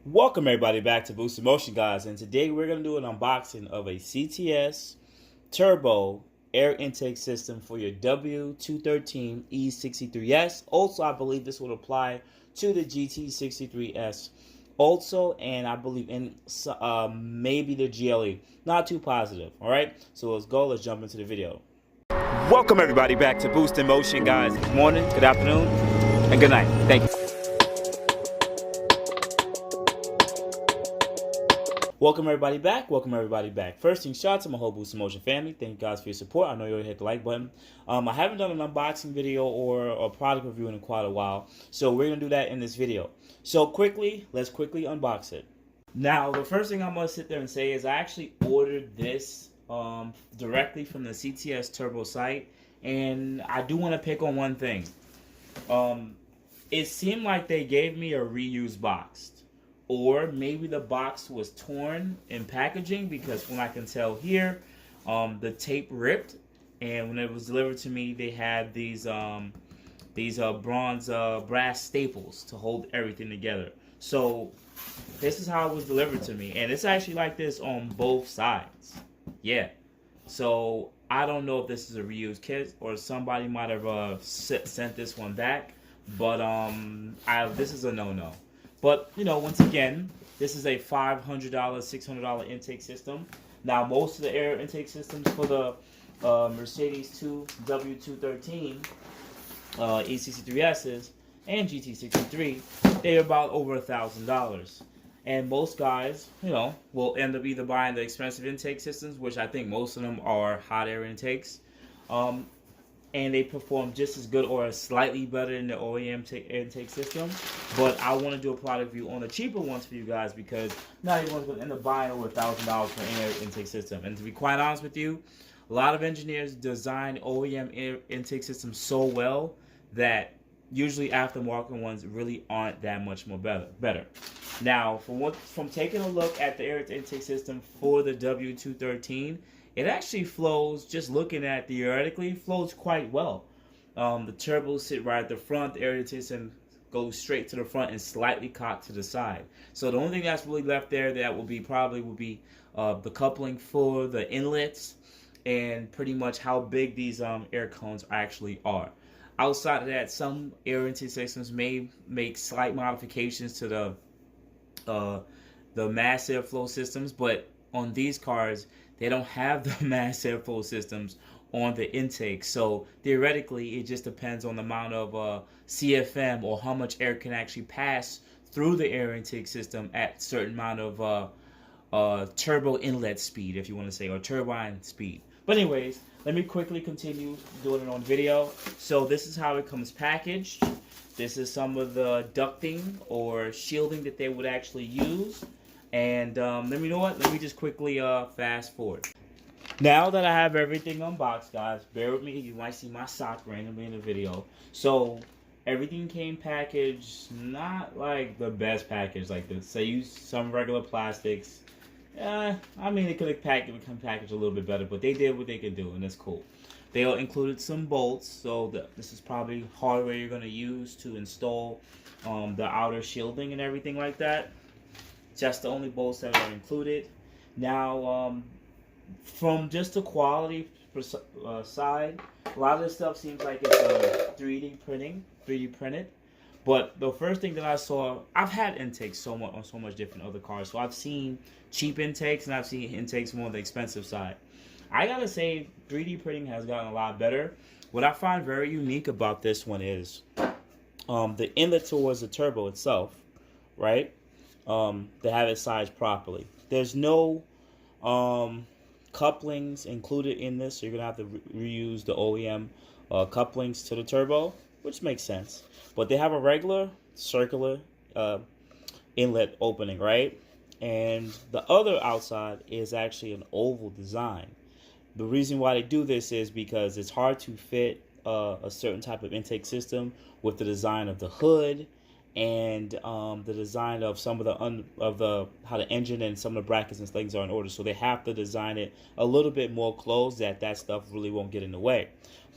Welcome everybody back to Boost Motion, guys, and today we're going to do an unboxing of a CTS turbo air intake system for your W213 E63s. Also, I believe this would apply to the GT63s also, and I believe in maybe the GLE. Not too positive. All right, so let's jump into the video. Welcome everybody back to Boost in Motion, guys. Good morning, good afternoon, and good night. Thank you. Welcome everybody back. Welcome everybody back. First thing, shout out to my whole Boost in Motion family. Thank you guys for your support. I know you already hit the like button. I haven't done an unboxing video or a product review in quite a while, so we're gonna do that in this video. So let's quickly unbox it. Now, the first thing I'm gonna sit there and say is I actually ordered this directly from the CTS Turbo site, and I do want to pick on one thing. It seemed like they gave me a reused box. Or maybe the box was torn in packaging, because from what I can tell here, the tape ripped, and when it was delivered to me, they had these bronze brass staples to hold everything together. So this is how it was delivered to me, and it's actually like this on both sides. Yeah. So I don't know if this is a reused kit or somebody might have sent this one back, but this is a no-no. But, you know, once again, this is a $500, $600 intake system. Now, most of the air intake systems for the Mercedes W213 E63s and gt63, they're about over $1,000. And most guys, you know, will end up either buying the expensive intake systems, which I think most of them are hot air intakes, and they perform just as good or slightly better than the OEM intake system. But I want to do a product review on the cheaper ones for you guys, because not everyone's going to end up buying over $1,000 for an air intake system. And to be quite honest with you, a lot of engineers design OEM air intake systems so well that usually aftermarket ones really aren't that much more better. Now, from taking a look at the air intake system for the W213, it actually flows, just looking at theoretically, flows quite well. The turbos sit right at the front, the air intake system goes straight to the front and slightly cocked to the side. So the only thing that's really left there that will be the coupling for the inlets and pretty much how big these air cones actually are. Outside of that, some air intake systems may make slight modifications to the mass airflow systems, but on these cars, they don't have the mass airflow systems on the intake. So theoretically, it just depends on the amount of CFM, or how much air can actually pass through the air intake system at a certain amount of turbo inlet speed, if you want to say, or turbine speed. But anyways, let me quickly continue doing it on video. So this is how it comes packaged. This is some of the ducting or shielding that they would actually use. And let me just quickly fast forward. Now that I have everything unboxed, guys, bear with me. You might see my sock randomly in the video. So everything came packaged, not like the best package like this. They use some regular plastics. I mean, they could have become packaged a little bit better, but they did what they could do, and that's cool. They included some bolts, so this is probably hardware you're going to use to install the outer shielding and everything like that. Just the only bolts that are included. Now, from just the quality side, a lot of this stuff seems like it's 3D printed. But the first thing that I saw, I've had intakes so much different other cars. So I've seen cheap intakes and I've seen intakes more on the expensive side. I gotta say, 3D printing has gotten a lot better. What I find very unique about this one is the inlet towards the turbo itself, right? They have it sized properly. There's no couplings included in this, so you're gonna have to reuse the OEM couplings to the turbo, which makes sense. But they have a regular circular inlet opening, right? And the other outside is actually an oval design. The reason why they do this is because it's hard to fit a certain type of intake system with the design of the hood and the design of some of how the engine and some of the brackets and things are in order. So they have to design it a little bit more closed that stuff really won't get in the way.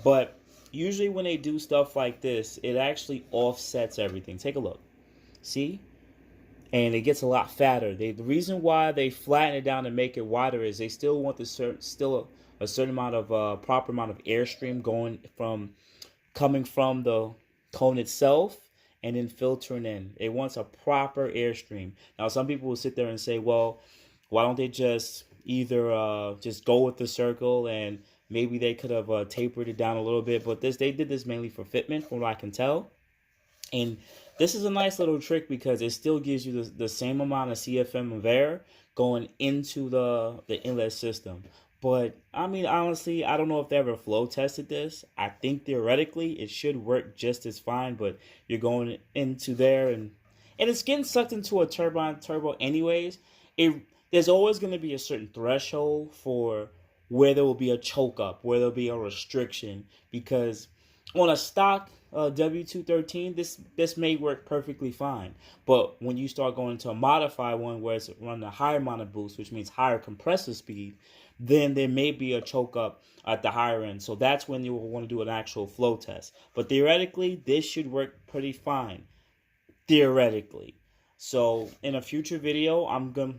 But usually when they do stuff like this, it actually offsets everything. Take a look. See? and it gets a lot fatter. The reason why they flatten it down and make it wider is they still want a certain amount of proper amount of airstream coming from the cone itself and then filtering in. It wants a proper airstream. Now, some people will sit there and say, well, why don't they just either just go with the circle, and maybe they could have tapered it down a little bit. But they did this mainly for fitment, from what I can tell. And this is a nice little trick because it still gives you the same amount of CFM of air going into the inlet system. But I mean, honestly, I don't know if they ever flow tested this. I think theoretically it should work just as fine, but you're going into there, and it's getting sucked into a turbo anyways. There's always going to be a certain threshold for where there will be a choke up, where there'll be a restriction, because on a stock W213, this may work perfectly fine. But when you start going to a modified one where it's running a higher amount of boost, which means higher compressor speed, then there may be a choke up at the higher end. So that's when you will want to do an actual flow test. But theoretically, this should work pretty fine. Theoretically. So in a future video,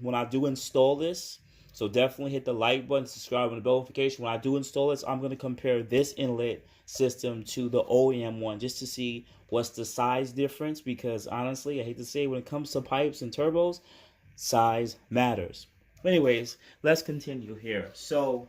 when I do install this, so definitely hit the like button, subscribe, and the bell notification. When I do install this, I'm going to compare this inlet system to the OEM one just to see what's the size difference, because honestly, I hate to say, when it comes to pipes and turbos, size matters. Anyways, let's continue here. So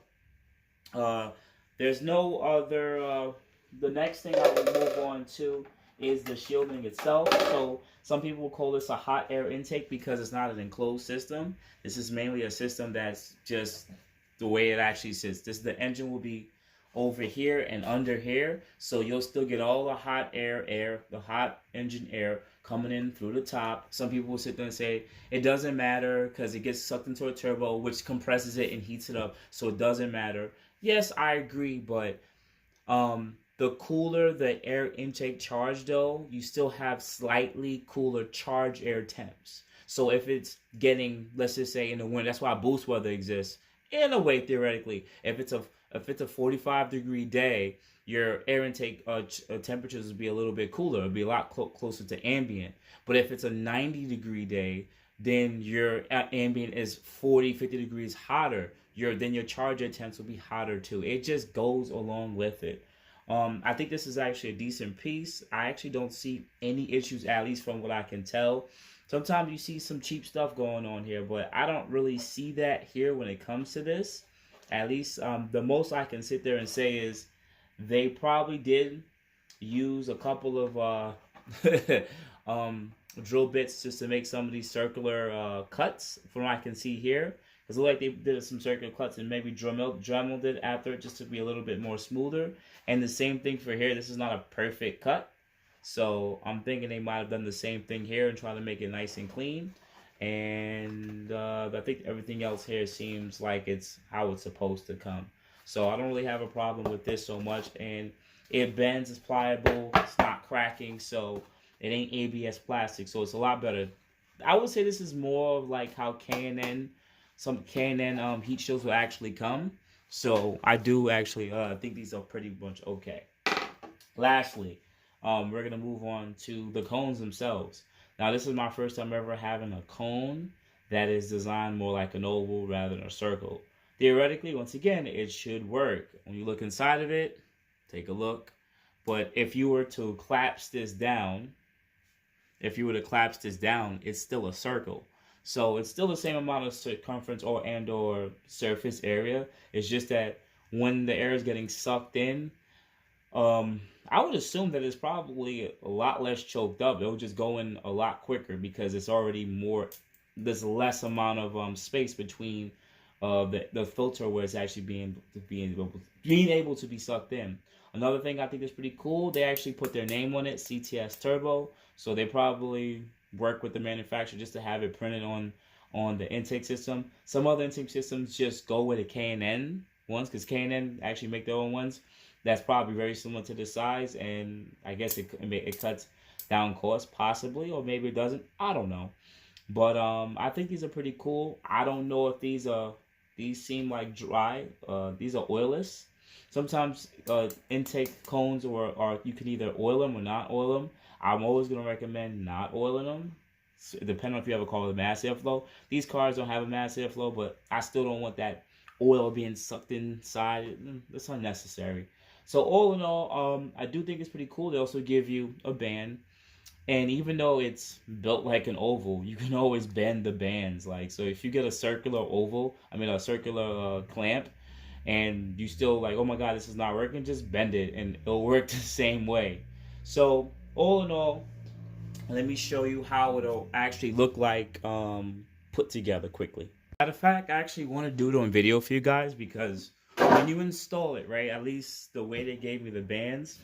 there's no other, the next thing I will move on to is the shielding itself. So some people will call this a hot air intake because it's not an enclosed system. This is mainly a system that's just the way it actually sits. The engine will be over here and under here, so you'll still get all the hot the hot engine air coming in through the top. Some people will sit there and say it doesn't matter because it gets sucked into a turbo, which compresses it and heats it up, so it doesn't matter. Yes, I agree, but the cooler the air intake charge, though, you still have slightly cooler charge air temps. So if it's getting, let's just say in the winter, that's why boost weather exists. In a way, theoretically, if it's a 45-degree day, your air intake temperatures would be a little bit cooler. It'd be a lot closer to ambient. But if it's a 90-degree day, then your ambient is 40-50 degrees hotter. Then your charge air temps will be hotter too. It just goes along with it. I think this is actually a decent piece. I actually don't see any issues, at least from what I can tell. Sometimes you see some cheap stuff going on here, but I don't really see that here when it comes to this. At least the most I can sit there and say is they probably did use a couple of drill bits just to make some of these circular cuts from what I can see here. It looks like they did some circular cuts and maybe Dremel did after it just to be a little bit more smoother. And the same thing for here. This is not a perfect cut. So I'm thinking they might have done the same thing here and try to make it nice and clean. And I think everything else here seems like it's how it's supposed to come. So I don't really have a problem with this so much. And it bends, it's pliable, it's not cracking. So it ain't ABS plastic. So it's a lot better. I would say this is more of like how some K&N heat shields will actually come. So I do actually think these are pretty much okay. Lastly, we're going to move on to the cones themselves. Now, this is my first time ever having a cone that is designed more like an oval rather than a circle. Theoretically, once again, it should work. When you look inside of it, take a look. But if you were to collapse this down, it's still a circle. So it's still the same amount of circumference or surface area. It's just that when the air is getting sucked in, I would assume that it's probably a lot less choked up. It'll just go in a lot quicker because it's already there's less amount of space between the filter where it's actually being able to be sucked in. Another thing I think is pretty cool, they actually put their name on it, CTS Turbo. So they probably work with the manufacturer just to have it printed on the intake system. Some other intake systems just go with the K&N ones because K&N actually make their own ones. That's probably very similar to the size, and I guess it cuts down cost possibly, or maybe it doesn't. I don't know, but I think these are pretty cool. I don't know if these seem like dry. These are oilless. Sometimes intake cones or you can either oil them or not oil them. I'm always gonna recommend not oiling them. depending on if you have a car with mass airflow. These cars don't have a mass airflow, but I still don't want that oil being sucked inside. It's unnecessary. So all in all, I do think it's pretty cool. They also give you a band, and even though it's built like an oval, you can always bend the bands. Like, so if you get a circular oval, a circular clamp, and you still like, oh my god, this is not working, just bend it and it'll work the same way. So all in all, let me show you how it'll actually look like put together quickly. Matter of fact, I actually want to do it on video for you guys, because when you install it, right, at least the way they gave me the bands,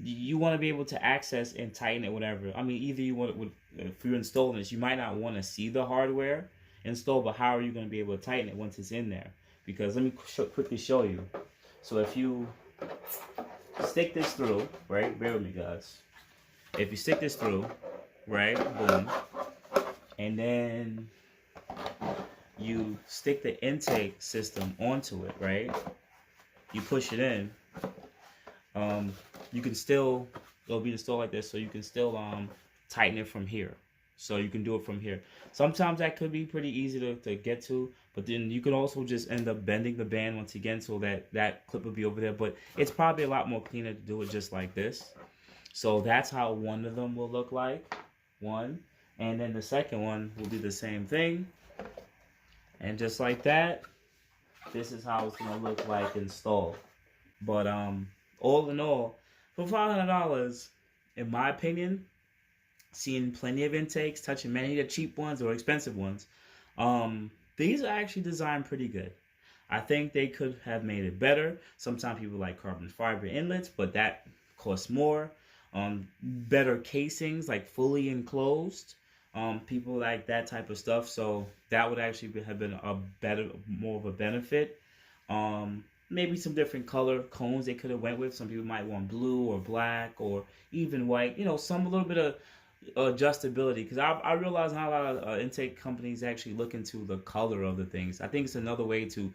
you want to be able to access and tighten it, whatever. I mean, either you want it, if you're installing this, you might not want to see the hardware installed, but how are you going to be able to tighten it once it's in there? Because let me quickly show you. So if you stick this through, right, bear with me guys. If you stick this through, right, boom, and then you stick the intake system onto it, right, you push it in, you can still, it'll be installed like this, so you can still tighten it from here. So you can do it from here. Sometimes that could be pretty easy to get to, but then you can also just end up bending the band once again, so that clip will be over there. But it's probably a lot more cleaner to do it just like this. So that's how one of them will look like. One. And then the second one will be the same thing. And just like that, this is how it's going to look like installed. But all in all, for $500, in my opinion, seeing plenty of intakes, touching many of the cheap ones or expensive ones, these are actually designed pretty good. I think they could have made it better. Sometimes people like carbon fiber inlets, but that costs more. Better casings, like fully enclosed. People like that type of stuff, so that would actually have been more of a benefit. Maybe some different color cones they could have went with. Some people might want blue or black or even white. You know, some a little bit of adjustability, because I realize not a lot of intake companies actually look into the color of the things. I think it's another way to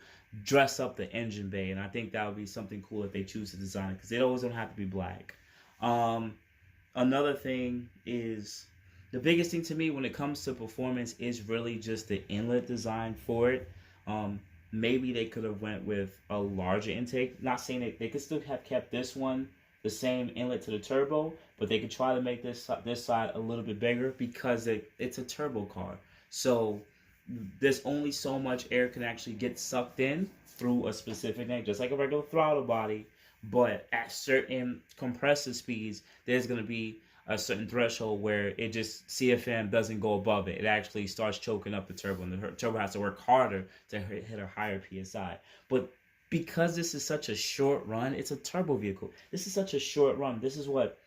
dress up the engine bay, and I think that would be something cool if they choose to design it, because it always don't have to be black. Another thing is, the biggest thing to me when it comes to performance is really just the inlet design for it. Maybe they could have went with a larger intake. Not saying that they could still have kept this one the same inlet to the turbo, but they could try to make this side a little bit bigger, because it's a turbo car. So there's only so much air can actually get sucked in through a specific neck, just like a regular throttle body. But at certain compressor speeds, there's going to be a certain threshold where it just, CFM doesn't go above it. It actually starts choking up the turbo, and the turbo has to work harder to hit a higher PSI. But because this is such a short run, it's a turbo vehicle. This is such a short run. This is what,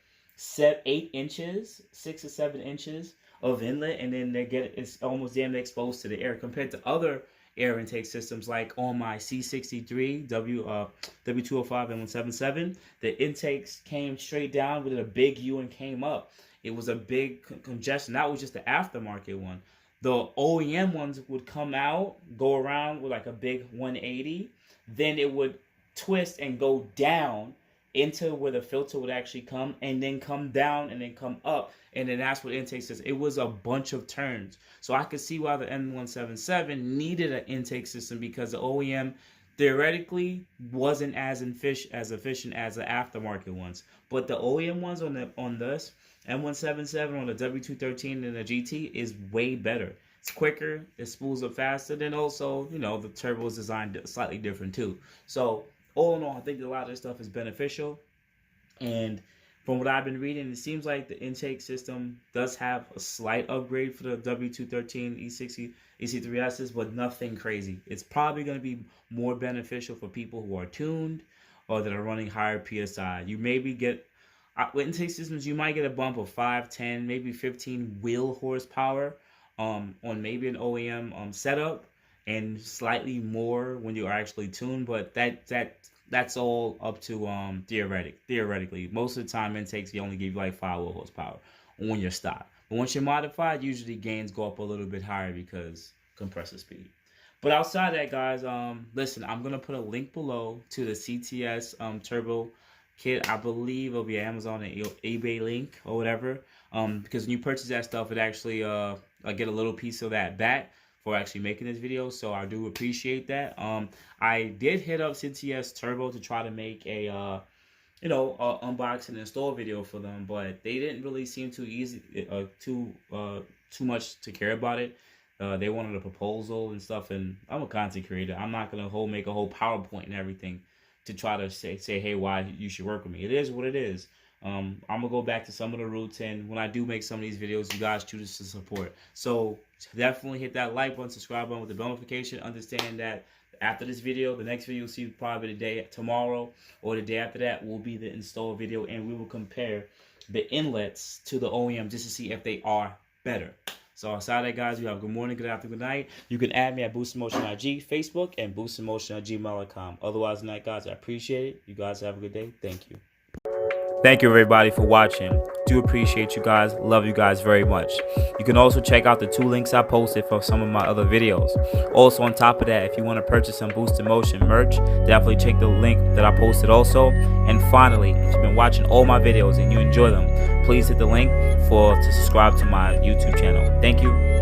8 inches, 6 or 7 inches of inlet, and then it's almost damn exposed to the air, compared to other air intake systems like on my C63 W205 and 177. The intakes came straight down with a big U and came up. It was a big congestion. That was just the aftermarket one. The OEM ones would come out, go around with like a big 180, then it would twist and go down into where the filter would actually come, and then come down and then come up, and then that's what intake says. It was a bunch of turns. So I could see why the N177 needed an intake system, because the OEM theoretically wasn't as efficient as the aftermarket ones. But the OEM ones on this N177 on the W213 and the GT is way better. It's quicker, it spools up faster, then also, you know, the turbo is designed slightly different too. So all in all, I think a lot of this stuff is beneficial. And from what I've been reading, it seems like the intake system does have a slight upgrade for the W213 E63s, but nothing crazy. It's probably going to be more beneficial for people who are tuned or that are running higher PSI. You maybe get, with intake systems, you might get a bump of 5, 10, maybe 15 wheel horsepower on maybe an OEM setup, and slightly more when you are actually tuned, but that's all up to theoretically. Most of the time, intakes you only give you like 5 wheel horsepower when you're stopped. But once you're modified, usually gains go up a little bit higher because compressor speed. But outside that, guys, listen, I'm gonna put a link below to the CTS turbo kit. I believe it'll be Amazon and eBay link or whatever. Because when you purchase that stuff, it actually I get a little piece of that back for actually making this video, so I do appreciate that. I did hit up CTS Turbo to try to make a unbox and install video for them, but they didn't really seem too much to care about it. They wanted a proposal and stuff, and I'm a content creator. I'm not gonna make a whole PowerPoint and everything to try to say hey, why you should work with me. It is what it is. I'm gonna go back to some of the roots, and when I do make some of these videos, you guys choose to support. So definitely hit that like button, subscribe button with the bell notification. Understand that after this video, the next video you'll see probably the day tomorrow or the day after that will be the install video, and we will compare the inlets to the OEM just to see if they are better. So outside that, guys, you have good morning, good afternoon, good night. You can add me at Boost in Motion IG, Facebook, and Boost in Motion at gmail.com. Otherwise than that, guys, I appreciate it. You guys have a good day. Thank you. Thank you, everybody, for watching. Do appreciate you guys. Love you guys very much. You can also check out the 2 links I posted for some of my other videos. Also, on top of that, if you want to purchase some Boost in Motion merch, definitely check the link that I posted also. And finally, if you've been watching all my videos and you enjoy them, please hit the link to subscribe to my YouTube channel. Thank you.